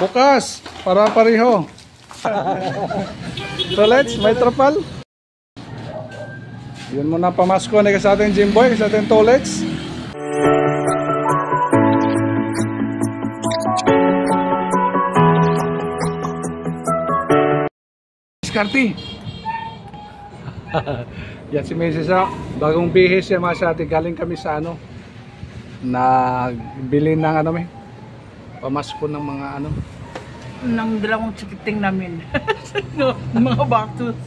Bukas, para pareho. Tolets, may trapal. Yun muna pamasko na sa ating Jimboy, sa ating Tolets. Diskarte. Yan si Mrs. Bagong bihis yan mga sa ating. Galing kami sa ano, nagbili ng ano may pamasko ng mga ano ng dalawang chikiting namin. No, mga baktos.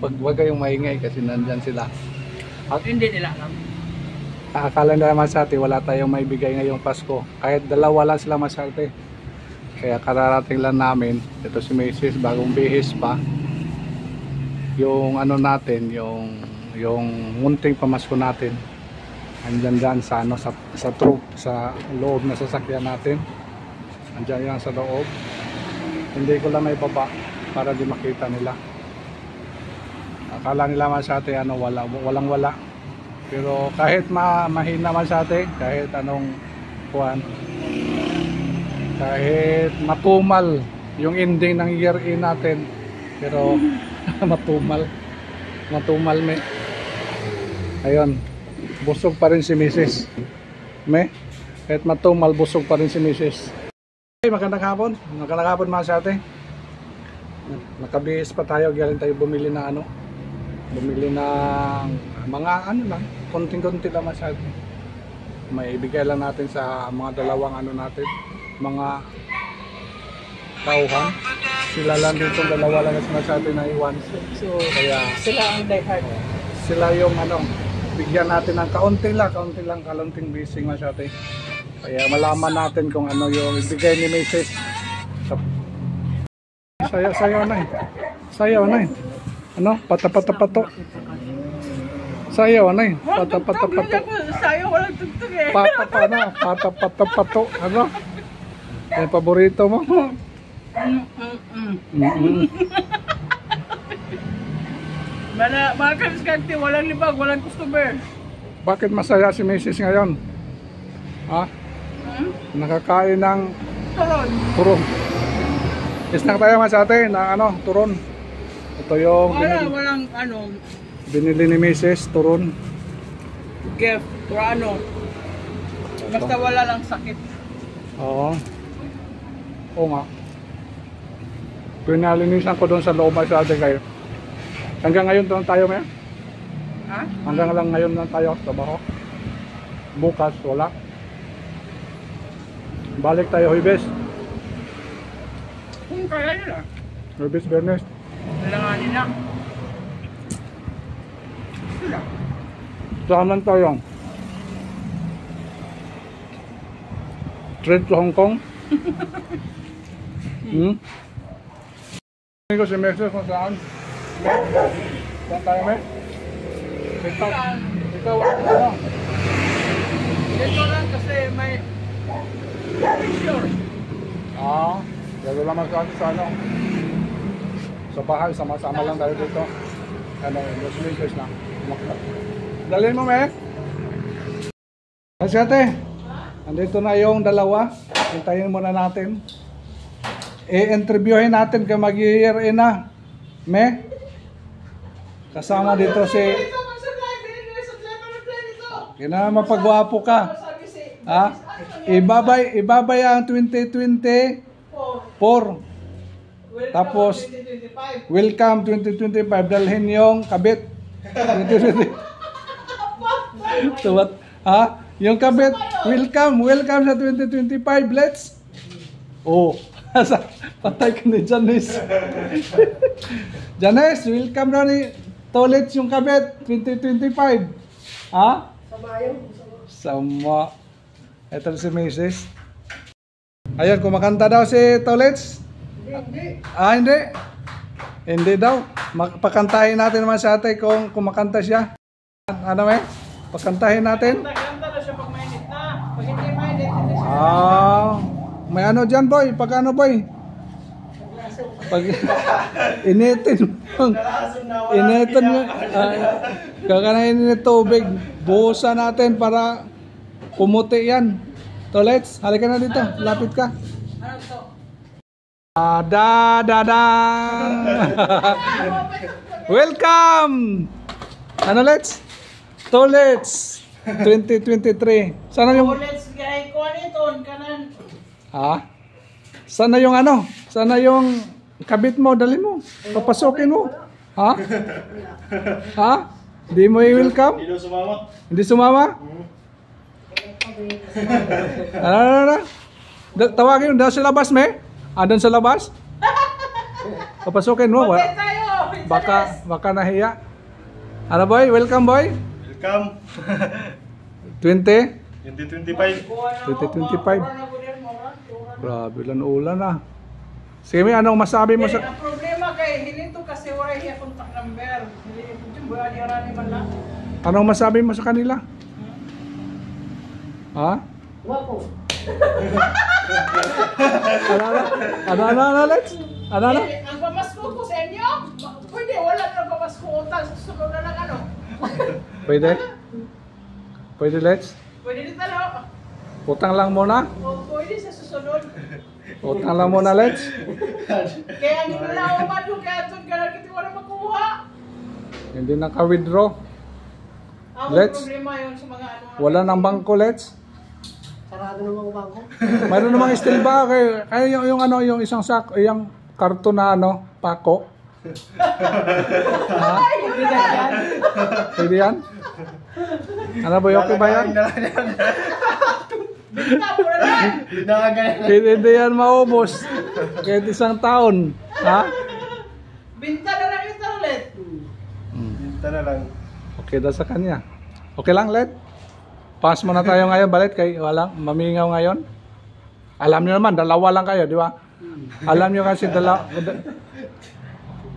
Wag kayong maingay kasi nandyan sila. At hindi nila alam. Akala nila Masate wala tayong maibigay ngayong Pasko. Kahit dalawa lang sila Masate. Kaya kararating lang namin. Ito si Mrs. bagong bihis pa. Yung ano natin, yung munting pamasko natin. Andyan dyan sa ano, sa troop, sa loob na sasakyan natin. Andyan yan sa loob. Hindi ko lang naibaba para di makita nila. Akala nila Masate ano, walang wala. Pero kahit mahina Masate, kahit anong kuwan, kahit matumal yung ending ng year in natin, pero matumal me. Ayun, busog pa rin si Mrs. Me, kahit matumal, busog pa rin si Mrs. Hey, magandang hapon Masate. Nakabihis pa tayo, galing tayo bumili na ano, bumili ng mga ano lang, konting-konti lang Masate. May ibigay lang natin sa mga dalawang ano natin, mga tauhan. Sila lang dito, dalawa lang Masate na iwan. So kaya Sila ang diehard. sila yung ano, bigyan natin ng kaunting bising Masate. Kaya malaman natin kung ano yung ibigay ni Mrs. Sayaw na eh. Ano? Pata-pata-pato. Sayaw na eh. Pata-pata-pato. Sayaw, walang tugtog eh. Pata-pata-pato. Ano? Yung paborito mo? Mga kaliskante, walang libag, walang customer. Bakit masaya si Mrs. ngayon? Ha? Nakakain ng turon. Isnang tayo Masate na ano, turon. Ito yung walang ano, binili ni Mrs. turon. gift or ano. Basta wala lang sakit. Oo. Oo nga. Pinalinisan ko doon sa loob Masate kayo. Hanggang ngayon doon tayo may? Ha? Hanggang lang ngayon lang tayo sa trabaho. Bukas wala. Balik tayo Huwebes. Kung kaya nila. Huwebes, Bernes. Kailanganin na. Sila. Saan tayo? Trip to Hong Kong? Hindi ko si Mexo kung saan? Saan tayo, Mex? Ikaw, ano? Dito lang kasi may picture. Galo lang sa ano. Sa bahay, sama-sama lang tayo dito. Ano, Los Lakers na. Dalhin mo, Mex? Kasi ate, andito na yung dalawa. Hintayin muna natin. I-interviewin natin kung mag-year-in na. Me? Kasama dito si... Kina mapagwapo ka. Ha? Ibabay ang 2024. Tapos welcome 2025. Dalhin yung kabit 2020. So what? Ha? Yung kabit, welcome sa 2025. Let's. Oh, patay ka ni Janice. Janice, welcome na ni Tolets yung kabit 2025. Ha? Sama. Ito si Mrs. Ayan, kumakanta daw si Tolets. Hindi. Hindi. Hindi daw. Pakantahin natin naman sa ate kung kumakanta siya. Ano eh? Pakantahin natin. Kanta na siya pag mainit na. Pag hindi mainit, hindi siya. May ano dyan boy? Pag ano boy? Pag initin mo. Initin mo. Kakanain ni tubig. Buhusan natin para pumuti yan. Tolets, halika na dito. Lapit ka. Ano to? Da. Welcome! Ano, Let's? Tolets 2023. Sana yung... Let's gay ko nito, kanan. Ha? Sana yung ano? Sana yung kabit mo, dali mo. Papasukin mo. Ha? Ha? Di mo i-welcome? Hindi daw sumama. Hindi sumama? Ano? Tawagin mo, doon sa labas, me? Doon sa labas? Papasukin mo. Okay tayo. Baka nahiya. Ano, boy? Welcome, boy? Welcome. 20? 2025. 2025. Grabe lang ulan ah. Sige, may anong masabi mo sa... Ang problema kay Hilito kasi wala siya contact number. Yung buwan ni Arani man lang. Anong masabi mo sa kanila? Ha? Wapo. Ano, Lex? Ano? Ang pamasko ko sa inyo, pwede wala na pamasko utang. Susunod na lang ano. Pwede? Pwede, Lex? Pwede dito no? Utang lang muna? O pwede sa susunod. Utang lang muna, Lex? Kaya ang inulaw man yung kaya doon ka na kita wala makuha. Hindi naka-withdraw. Ang Let's- problema yun sa mga ano. Wala nang bangko, Lex? Sarado ng mga bangko. Mayroon namang still ba? Kaya yung ano, yung isang sak, yung karton na ano, pako. Ha? Pwede yan? Ano ba, okay ba yan? Bigla mo na lang. Hindi yan maubos. Kahit isang taon. Ha? Binta na lang ito ulit. Hinta na lang. Okay daw sa kanya. Okay lang, Let? Pass muna tayo ngayon, Balit. Kay walang mamingaw ngayon. Alam niyo naman, dalawa lang kayo, di ba? Alam niyo kasi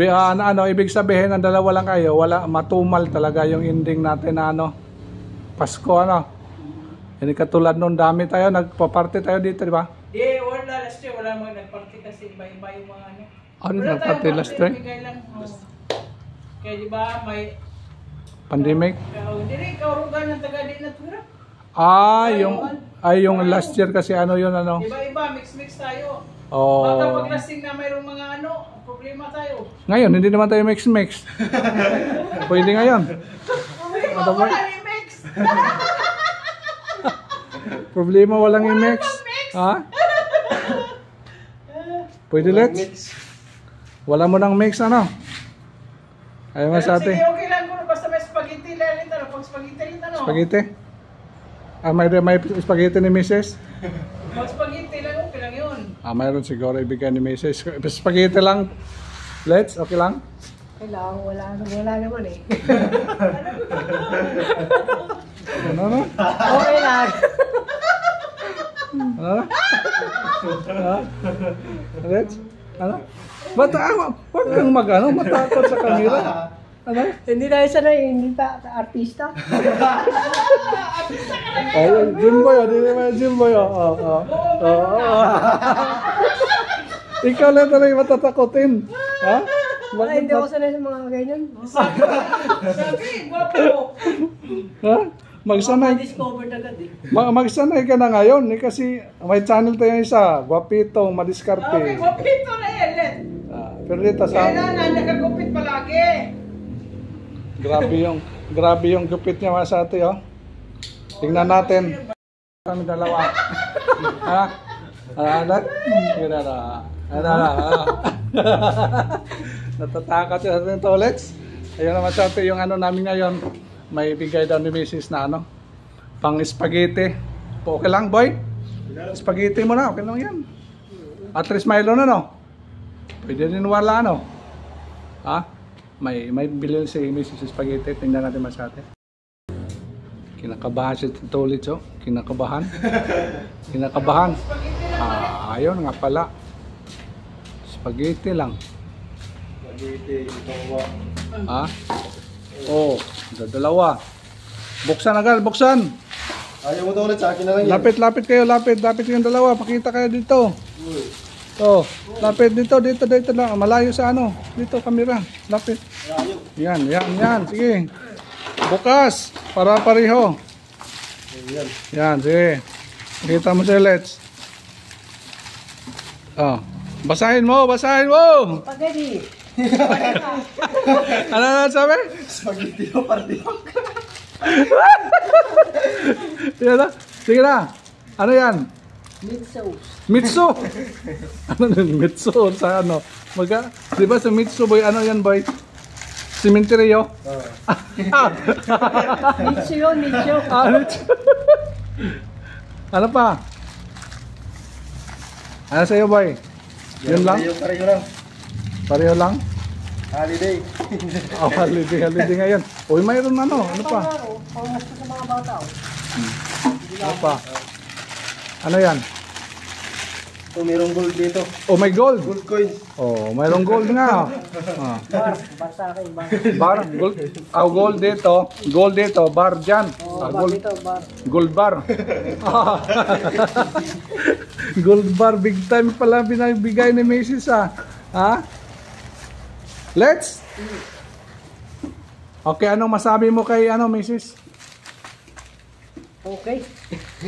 ano, ibig sabihin ng dalawa lang kayo, wala, matumal talaga yung ending natin na ano, Pasko, ano. Hindi katulad nung dami tayo, nagpa-party tayo dito, di ba? Di, wala last year. Wala mga nagparty kasi iba-iba yung mga ano. Ano Wala nagparty tayong last year? bigay lang. Kaya di ba may... Pandemic? Hindi, kaurugan ng taga-di na tura. Yung last year kasi ano yun, ano. Iba-iba, mix-mix tayo. Baka Oh. pag lasing na mayroong mga ano, problema tayo. Ngayon, hindi naman tayo mix-mix. Pwede ngayon. Problema, Ano ba? wala yung mix. Problema, walang i-mix. Ha? Pwede, Let's? Mix. Wala mo nang mix, ano? Ayaw nga sa Sige, ate. okay lang kung basta may spaghetti lang ito. Pag spaghetti rin ano. Spaghetti? May spaghetti ni Mrs. Pag spaghetti lang, okay lang yun. Mayroon siguro ibigay ni Mrs. Spaghetti lang. Let's, okay lang? Kailangan, wala naman eh. Ano? Okay lang. Ano? Ha? Let's? Ano? Ba't wag kang matakot sa camera. Ano? Hindi tayo sanay, hindi ta artista. Ayun, Jimboy, di naman Jimboy. Ikaw lang talaga matatakotin. Ha? Ay, hindi ako sanay sa mga ganyan. Sabi, guwapo. Ha? Magsanay. Discovered agad eh. Magsanay ka na ngayon. Kasi may channel tayo isa. Guapito, Okay, madiskarte. guwapito na yan, Len. Pero dito sa... Kailangan, nakagupit palagi. Grabe yung gupit niya mga sa ate, oh. Tingnan natin. Kami dalawa. Ha? Anak? Natatakot siya sa ating toilets. Ayun naman sa ate, yung ano namin ngayon, may bigay daw ni Mrs. na ano, pang spaghetti. Okay lang, boy? Spaghetti mo na, okay lang yan. At least Milo na, no? Pwede din wala, no? Ha? May bilhin si Mrs. Spaghetti. Tingnan natin mas ate. Kinakabahan si Tito Ulits, oh. Kinakabahan. Ayun nga pala. Spaghetti lang. Spaghetti, ito. Ha? Oh, dalawa. Buksan agad, buksan. Ayaw mo daw ulit, sa akin na lang yan. Lapit kayo, lapit yung dalawa. Pakita kayo dito. Oh, lapit dito lang. Malayo sa ano. Dito, kamera. Lapit. Yan. Sige. Bukas. Para pareho. Yan. Yan, sige. Kita mo siya, let's. Oh. Basahin mo, basahin mo! Spaghetti. Ano na sabi? Spaghetti o partiyok. Sige na, sige na. Ano yan? Meat sauce. Mitsu! Ano yun? Mitsu sa ano? Di ba sa Mitsu boy, ano yan boy? Cementerio? Mitsu yun, mitsu. Mitsu. Ano pa? Ano sa'yo boy? Yun lang? Pareho lang. Pareho lang? Holiday. Oh, holiday ngayon. Uy, mayroon ano? Ano pa? Pamasko sa mga bata. Ano pa? Ano yan? So, mayroong gold dito. Oh, may gold. Gold coins. Oh, mayroong gold nga. Ah. Bar sa akin, bar. Bar, gold. Oh, gold dito. Gold dito, bar dyan. Oh, Ah, bar gold, dito, bar. gold bar. Gold bar, big time pala binibigay ni Macy's ah. Ha? Let's. Okay, anong masabi mo kay ano, Mrs.? Okay.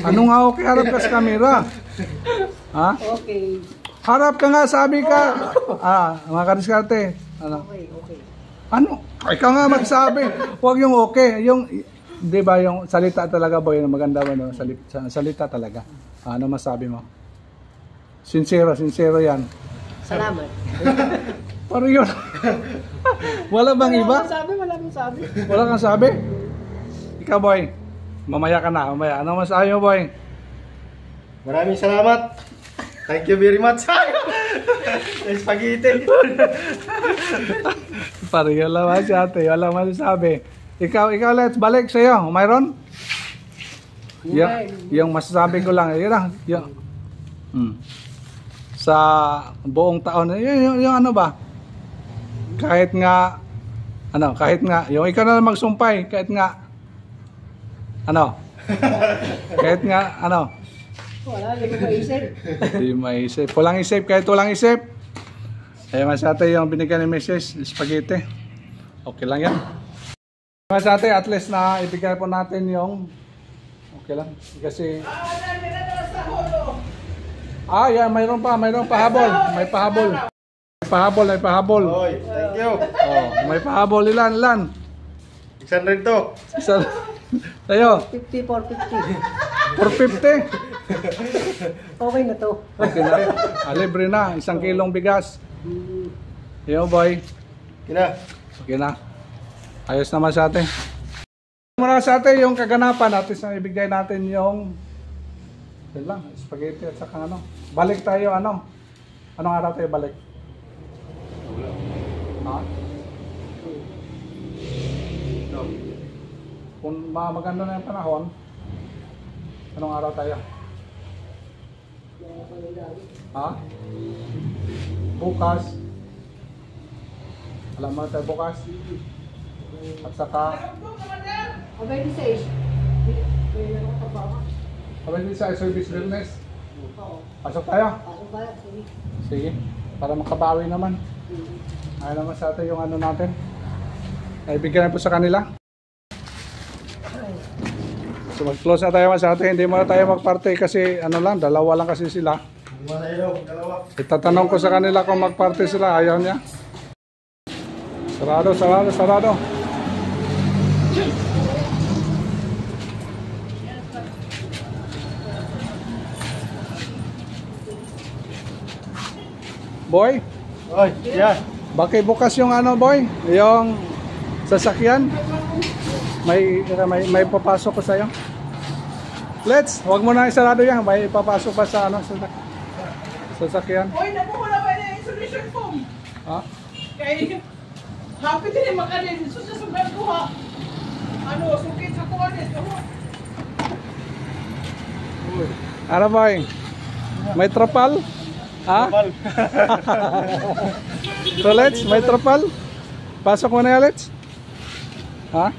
Ano nga okay? Harap ka sa camera. Ha? Okay. Harap ka nga, sabi ka. Mga kadiskarte. Ano? Okay, okay. Ano? Ikaw nga magsabi. Huwag yung okay. Yung, di ba yung salita talaga boy, maganda ba no? Salita talaga. Ano masabi mo? Sincero yan. Salamat. Parang yun. Wala bang iba? Wala kang sabi. Wala kang sabi? Ikaw boy, mamaya ka na, mamaya. Ano masabi mo boy? Maraming salamat. Thank you very much. Spaghetti. Parang yun lang si ate, wala masasabi. Ikaw, let's balik sa'yo. Mayroon? Yung masasabi ko lang, yun lang. Sa buong taon, yung ano ba? Kahit nga, yung ikaw na lang magsumpay, kahit nga, kahit nga, Wala, hindi ko maisip. hindi maisip. Walang isip, kahit walang isip. Kaya mas ate yung binigyan ni Mrs. Spaghetti. Okay lang yan. Mas ate, at least na ibigay po natin yung, okay lang. Kasi, yan, mayroon pahabol. May pahabol. Oy, thank you. Oh, may pahabol. Ilan? 600 to. Isa. Tayo, 50 for 50. 450. Okay na to. Okay na. Libre na. 1 kilong bigas. Yo boy. Kina. Okay na. Ayos naman sa atin. Muna sa atin yung kaganapan natin na ibigay natin yung spaghetti at saka ano. Balik tayo ano. Anong araw tayo balik? Ha? Kung maganda na yung panahon, anong araw tayo? Ha? Bukas. Alam mo tayo bukas? At saka Okay, this is. sabay din sa service wellness. Oo. Pasok tayo? Pasok ba? Sige. Sige. Para makabawi naman. Ayaw naman sa atin yung ano natin. Naibigyan na po sa kanila. So mag-close na tayo sa atin. Hindi muna tayo mag-party kasi ano lang, dalawa lang kasi sila. Dalawa. Itatanong ko sa kanila kung mag-party sila. Ayaw niya. Sarado. Boy, Oy, yeah. bakit bukas yung ano boy? Yung sasakyan? May papasok ko sa'yo. Let's, wag mo na isarado yan. May papasok pa sa ano, sasakyan. Uy, nakuha ba na insulation foam? Ha? Kaya, happy din yung makanin. Susunod ko ha. Sukit sa kuha nito. Ano boy? May trapal? Ha? So let's, may trapal? Pasok mo na yan, let's. Ha?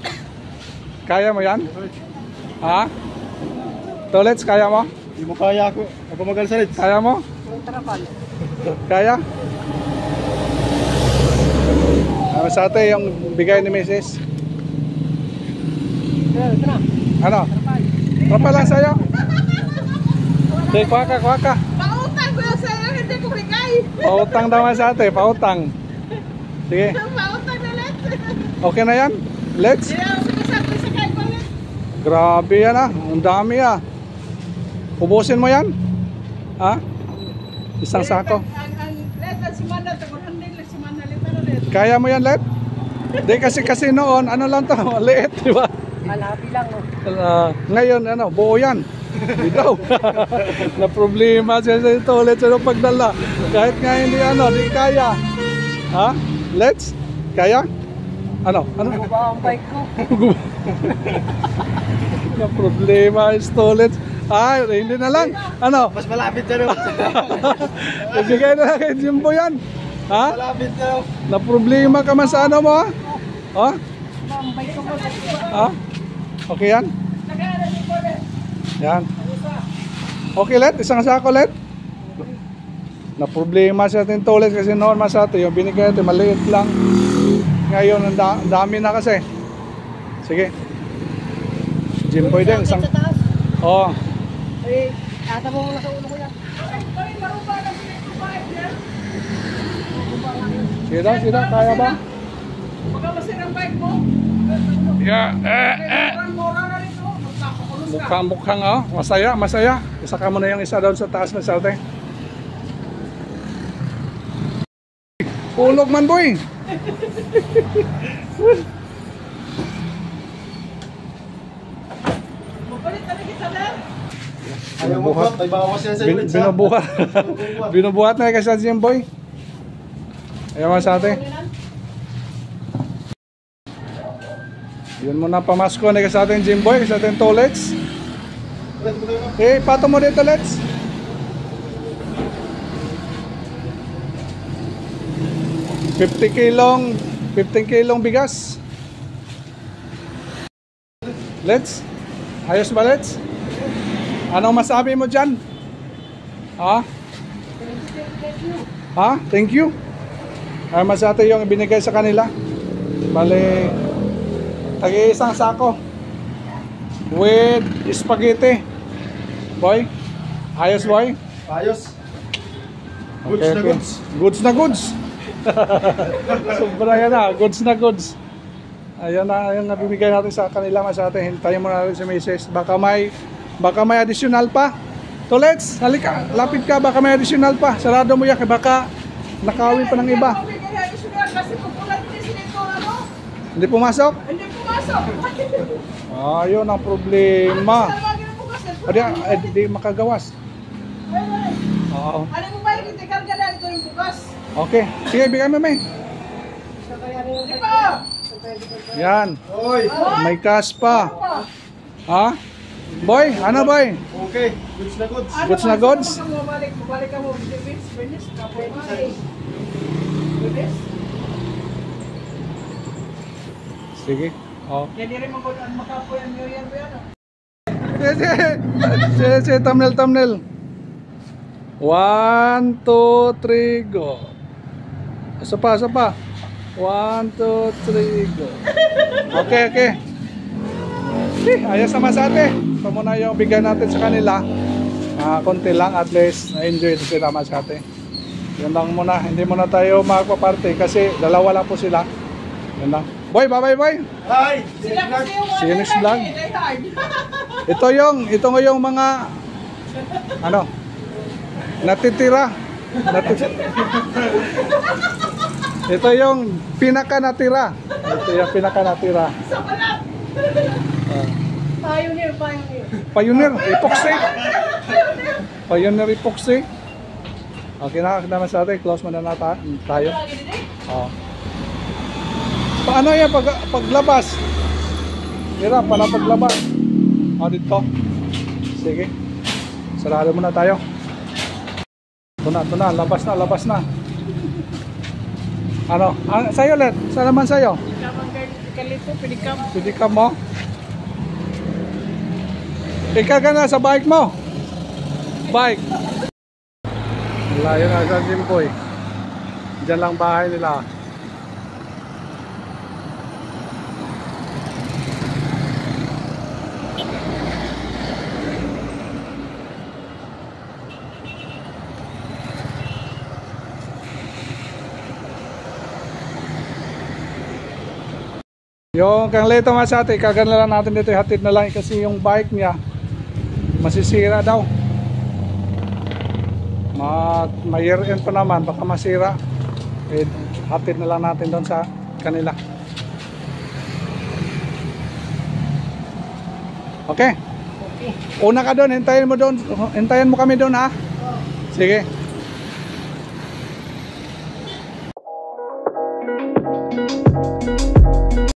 Kaya mo yan? Ha? So let's, kaya mo? Hindi mo kaya ako. Ako magalsalit. Kaya mo? Ang trapal. Kaya? Sa atin yung bigay ni Mrs. Ito na. Ano? Trapal. Trapal lang sa'yo? Sige, kuha ka, kuha ka. Pautang ko yung sa'yo, hindi ko bigay. Pautang daw sa ate, pautang. Sige, Pautang na lahat. okay na yan? Let's. Hindi ako sumasabi sa kain pa ulit. Grabe yan ah, ang dami ah. Ubusin mo yan? Ha? Isang sako. Ang let, ang simana, tagunan din lang simana, lita na let. Kaya mo yan, Let? Di kasi noon, ano lang to, liit, di ba? Malabi lang, oh. Ngayon, ano, buo yan. Di daw. Na problema siya sa ito, Let's, ano pagdala. Kahit nga hindi, ano, di kaya. Ha? Let's? Kaya? Ano? Ano? Ba ang bike ko? Na problema is to, Let's. Ah, hindi na lang. Ano? Mas malapit na rin. Ibigay na lang kay Jimbo yan. Ha? Malapit na rin. Na problema ka man sa ano mo, ha? Ha? Ba ang bike ko mo? Ha? Okay yan? Nagana ni ko let. Yan. Okay, Let? Isang sako, Let? Na problema sa atin to, Let, kasi normal sa atin. Yung binigay natin, maliit lang. Ngayon, ang dami na kasi. Sige. Jimboy din. Isang... Sa taas. Oh. Eh, ata mo muna sa ulo ko yan. Ay, maruba na sinikubayad yan. Sige daw, kaya ba? Baka masirang bike mo. Yeah. Mura na rin to. Magkakakulong ka. Mukhang, oh. Masaya. Isa ka muna yung isa doon sa taas na sa atin. Ulog man, boy. Mapalit na rin kita na. Ayaw mo ba? May bawas yan sa iyo. Binubuhat. Binubuhat na kasi sa Jimboy. Ayaw mo sa atin. Yun muna pamasko na kasi sa atin Jimboy, kasi sa atin toilets. Eh, pato mo dito, Let's. $15 kilong bigas. Let's. Ayos ba, Let's? Anong masabi mo dyan? Ha? Ha? Thank you. Ay, masate yung binigay sa kanila. Bale, tagi-isang sako. With spaghetti. Boy? Ayos, boy? Ayos. Goods na goods. Goods na goods. Sobra yan na. Goods na goods. Ayan na, yung nabibigay natin sa kanila, masate. Hintayin mo natin si Mrs. Baka may additional pa. So let's, halika, lapit ka, baka may additional pa. Sarado mo yan, baka nakawin pa ng iba. Kasi pupulat din sinito, ano? Hindi pumasok? Hindi pumasok. Ayun ang problema. Tawagin mo kasi. Di makagawas. Oo. Ano mo ba yung itikarga na ito yung bukas? Okay, sige, bigay mo may. Di ba? Yan, Oy. may cash pa. Ha? Boy, ano boy? Okay. Goods na goods. Goods na goods? Mabalik ka mo. Binis, kapoy mo eh. Binis? Sige. Oh. Yan di rin makapoy ang New Year mo yan. Sige, thumbnail. 1, 2, 3, go. Isa pa. 1, 2, 3, go. Okay. Ayos naman sa atin. Ito muna yung bigyan natin sa kanila. Konti lang, at least na-enjoy ito sila mas atin. Yun lang muna. Hindi muna tayo magpa-party kasi dalawa lang po sila. Yun lang. Boy, bye boy. Hi. Sila kasi yung See you next vlog. hard. Ito yung mga ano natitira. Ito yung pinaka natira. Sa balat. Pioneer. Pioneer epoxy. Okay na naman sa atin. Close muna na tayo. Paano yan paglabas? Hirap para paglabas. Dito. Sige. Sarado muna tayo. Ito na. Labas na. Ano? Sa'yo, Let. Saan naman sa'yo? Kalito, pinikam. Pidikam mo? Ika ka na sa bike mo. Bike. Layo na sa Jimboy. Diyan lang bahay nila. Yung kang Leto Masate, kagana lang natin dito, hatid na lang kasi yung bike niya masisira daw. May year end pa naman, baka masira. Eh, hatid na lang natin doon sa kanila. Okay? Okay. Una ka doon, hintayin mo kami doon ha. Sige.